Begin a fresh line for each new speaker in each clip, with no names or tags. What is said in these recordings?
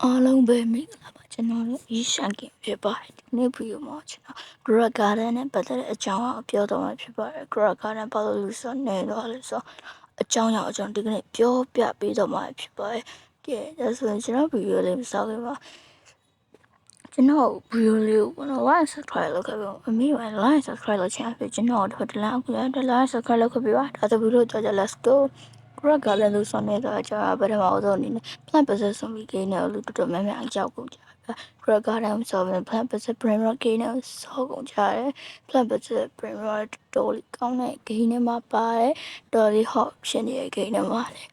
အားလုံးပဲမင်္ဂလာပါကျွန်တော်တို့ရီရှန်ကင်ဖြစ်ပါတယ်ဒီနေ့ဗီဒီယိုမှာကျွန်တော် Greg Garden နဲ့ပတ်သက်တဲ့အကြောင်းအပြောတော့မှာဖြစ်ပါတယ် Greg Garden ဘာလို့လဲဆိုတော့နေတော့လဲဆိုအကြောင်းအရာအကြောင်းဒီကနေ့ပြောပြပေးတော့မှာဖြစ်ပါတယ်ကဲဒါဆိုရင်ကျွန်တော်ဗီဒီယိုလေးမစောင့်ခင်ပါကျွန်တော်ဗီဒီယိုလေးကို like subscribe လုပ်ခဲ့ပြီးအမေက like subscribe လုပ်ချင်တယ်ကျွန်တော်တို့တလားအခုလည်း like subscribe လုပ်ခဲ့ပြီးပါဒါဆိုဗီဒီယိုကြောကြ let's go Greg Garden လို့ဆိုနေတာကျွန်တော်ဗဒမောဆုံးအနေနဲ့ plant possession ကိန်းနဲ့လူတော်တော်များများအကြောက်ကုန်ကြတယ် Greg Garden ဆိုရင် plant possession brainrot ကိန်းနဲ့ဆောက်ကုန်ကြတယ် plant possession brainrot တော်လေးကောင်းတဲ့ကိန်းနဲ့မှာပါတယ်တော်လေး hot ဖြစ်နေတဲ့ကိန်းနဲ့မှာလည်း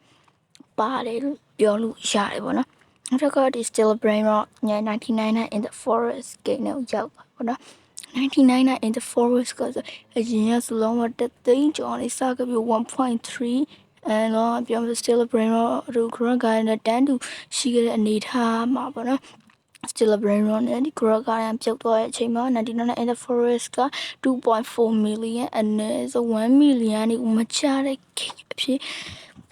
ပါတယ်လို့ပြောလို့ရတယ်ပေါ့နော်နောက်တစ်ခါဒီ still brainrot 99 in the forest ကိန်းနဲ့ရောက်ပါပေါ့နော်99 in the forest ကဆိုအရင်ကစလုံးဝတသိန်းကျော်နေစခဲ့ပြီး 1.3 and တော့ပြောမ still brain တော့ Greg Garden နဲ့တန်းတူရှိခဲ့တဲ့အနေထားမှာပေါ့နော် still brain နဲ့ဒီ Greg Garden ပြုတ်သွားတဲ့အချိန်မှာ99 in the forest က 2.4 million and so 1 million นี่မချတဲ့ကိန်းအဖြစ်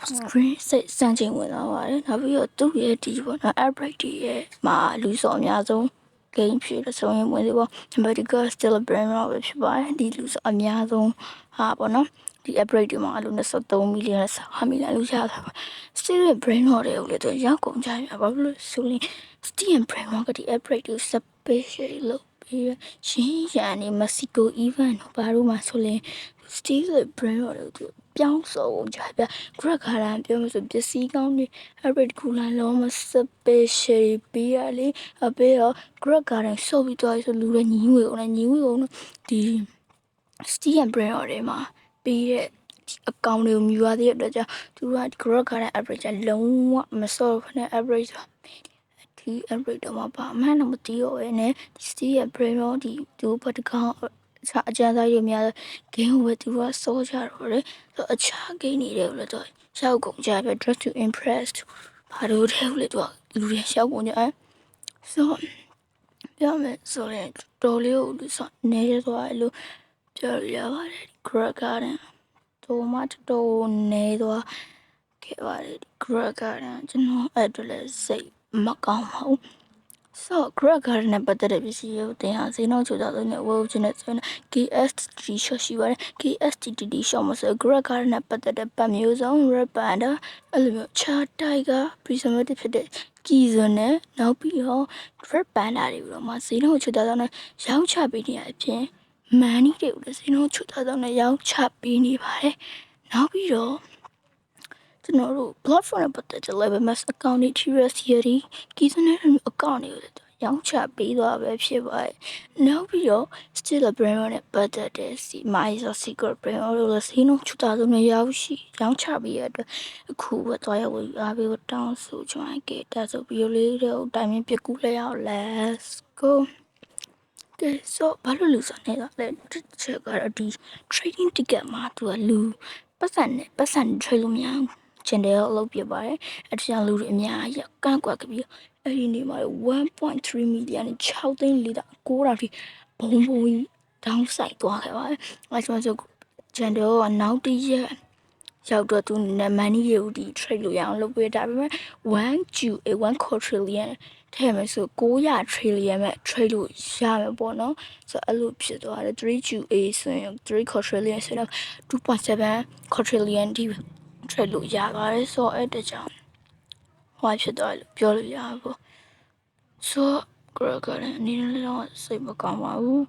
screen စံချိန်ဝင်လာပါတယ်နောက်ပြီးတော့သူ့ရဲ့ဒီပေါ့နော် outbreak တွေရဲ့မှာလူစော်အများဆုံးကိန်းဖြစ်တဲ့ဆုံးရင်ဝင်ဒီပေါ့ America still brain ပဲဖြစ်ပါတယ်ဒီလူစော်အများဆုံးဟာပေါ့နော်ဒီ outbreak တွေမှာအလို23 million နဲ့15 million လို့ရတာပါ still brain rot တွေကိုလည်းတော့ရောက်ကုန်ကြပြီဘာလို့ဆိုရင် still brain rot ကဒီ outbreak တွေ special လို့ပြီးရှင်းရန်နေ Mexico event ဘာလို့မှဆိုရင် still brain rot တွေပြောင်းစောကြပြ Greg Garden ပြောမဆိုပစ္စည်းကောင်းတွေ outbreak ကူလာလုံးမ special ပြီးရလေအပေးတော့ Greg Garden ဆော့ပြီးတော့ဆိုလူတွေညီငွေအောင်ညီငွေအောင်ဒီ still brain rot တွေမှာပြီးတဲ့အကောင်တွေကိုမြူရတဲ့အတွက်ကြောင့်သူက Greg Garden average လုံးဝမစော့နဲ့ average ဒီ average တော့ဘာမှန်းတော့မသိတော့ပဲနဲ့ဒီ still brain rot ဒီသူဘတ်ကောင်အကျန်းသားရများဂိမ်းဝယ်သူကစောကြတော့လေအခြားဂိမ်းတွေလည်းတော့ရောက်ကုန်ကြပဲ dress to impress ဘာလို့လဲလေတော့လူတွေရောက်ကုန်ကြဆိုပြောမယ်ဆိုရင်တော်လေးကိုဆိုနေရသွားလို့ပြောရပါတယ် Greg Garden တော်မတော်နေသွားခဲ့ပါတယ် Greg Garden ကျွန်တော်အဲ့ဒါလည်းစိတ်မကောင်းပါဘူးSo Greg Garden နဲ့ပတ်သက်တဲ့ပစ္စည်းကိုတင်အောင်ဈေးနှုန်းချိုးသားနဲ့ဝယ်ချင်တဲ့ဆိုရင် KSTD shop ရှိပါတယ် KSTD shop မှာဆို Greg Garden နဲ့ပတ်သက်တဲ့ပတ်မျိုးစုံ Red Panda အဲ့လိုမျိုးချာတိုက်ကာ prismatic ဖြစ်တဲ့ကြီးစွန်းနဲ့နောက်ပြီးတော့ Red Panda တွေတော့မှဈေးနှုန်းချိုးသားနဲ့ရောင်းချပေးနေတဲ့အပြင် money တွေကိုလည်းဈေးနှုန်းချိုးသားနဲ့ရောင်းချပေးနေပါတယ်နောက်ပြီးတော့ကျွန်တော်တို့ platform နဲ့ပတ်သက်တဲ့ level max account တွေ TRS theory ကြီးစွန်းတဲ့ account တွေကိုရောင်းချပေးသွားပဲဖြစ်ပါတယ်နောက်ပြီးတော့ still a brand နဲ့ပတ်သက်တဲ့စီ my secret brand လို့စီနိုချူတာဆုံးနဲ့ရောင်းချပေးရတဲ့အခုပဲတော့ရဝယ်အားပေးတော့တောင်းဆိုချင်ခဲ့တာဆိုပြီးလေးတော့တိုင်မင်းပြကူလဲအောင် let's go ကဲ so ဘာလို့လူစနေတာလဲချက်ကတော့ဒီ trading ticket မှာသူကလူပတ်စံ trade လို့မရဘူးကျန်တယ်လို့ပြပါတယ်အထက်လူတွေအများကြီးကန့်ကွက်ပြီးအဲ့ဒီနေမှာ1.3 million နဲ့6သိန်း4တာ9တာထိဘုံကြီးဒေါင်းဆိုင်သွားခဲ့ပါတယ်အဲ့ဆိုကျန်တယ်ကနောက်တည့်ရက်ရောက်တော့သူမန်နီကိုဒီ trade လို့ရအောင်လုပ်ပေးတာဒါပေမဲ့1 quadrillion ထဲမှာဆို900 trillion မဲ့ trade လို့ရမယ်ပေါ့နော်ဆိုအဲ့လိုဖြစ်သွားတယ်3 QA ဆိုရင်3 quadrillion ဆိုတော့2.7 quadrillion ဒီ trade လို့ရပါတယ်ဆိုအဲ့တကြောင်ဟွာဖြစ်သွားလို့ပြောလို့ရပါဘူးဆို Greg Garden အနေနဲ့တော့စိတ်မကောင်းပါဘူး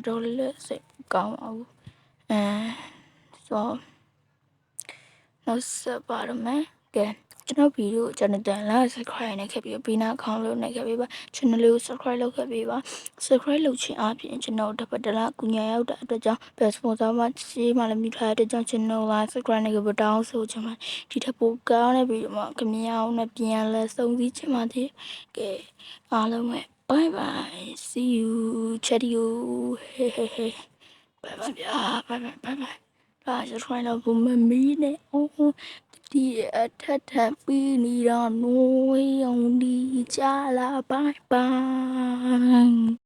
တော်လေးလည်းစိတ်မကောင်းပါဘူးဆိုနောက်ဆက်ပါတော့မယ်ကဲကျွန်တော်ဗီဒီယိုကျွန်တော်တင်လာ subscribe နဲ့ခဲ့ပြီးပြီးနောက်ခေါင်းလို့နဲ့ခဲ့ပြီးပါ channel လေးကို subscribe လုပ်ခဲ့ပြီးပါ subscribe လုပ်ခြင်းအပြင်ကျွန်တော်တပတ်တလားကူညာရောက်တဲ့အတွက်ကြောင့် best sponsor မှာရှေးမှလည်းမိထားတဲ့ကြောင့် channel လာ subscribe နဲ့ခဲ့ပြီးတောင်းဆိုချင်ပါဒီထက်ပိုကောင်းတဲ့ဗီဒီယိုမှာခင်ဗျားနဲ့ပြန်လဲဆုံစည်းချင်ပါသေးကဲအားလုံးပဲ bye bye see you chadio hey hey hey bye bye bye bye ဒါဆိုရင်တော့မမီးနဲ့ဒီအထထပြီးနေတော့နွေးအောင်ဒီကြလာ bye bye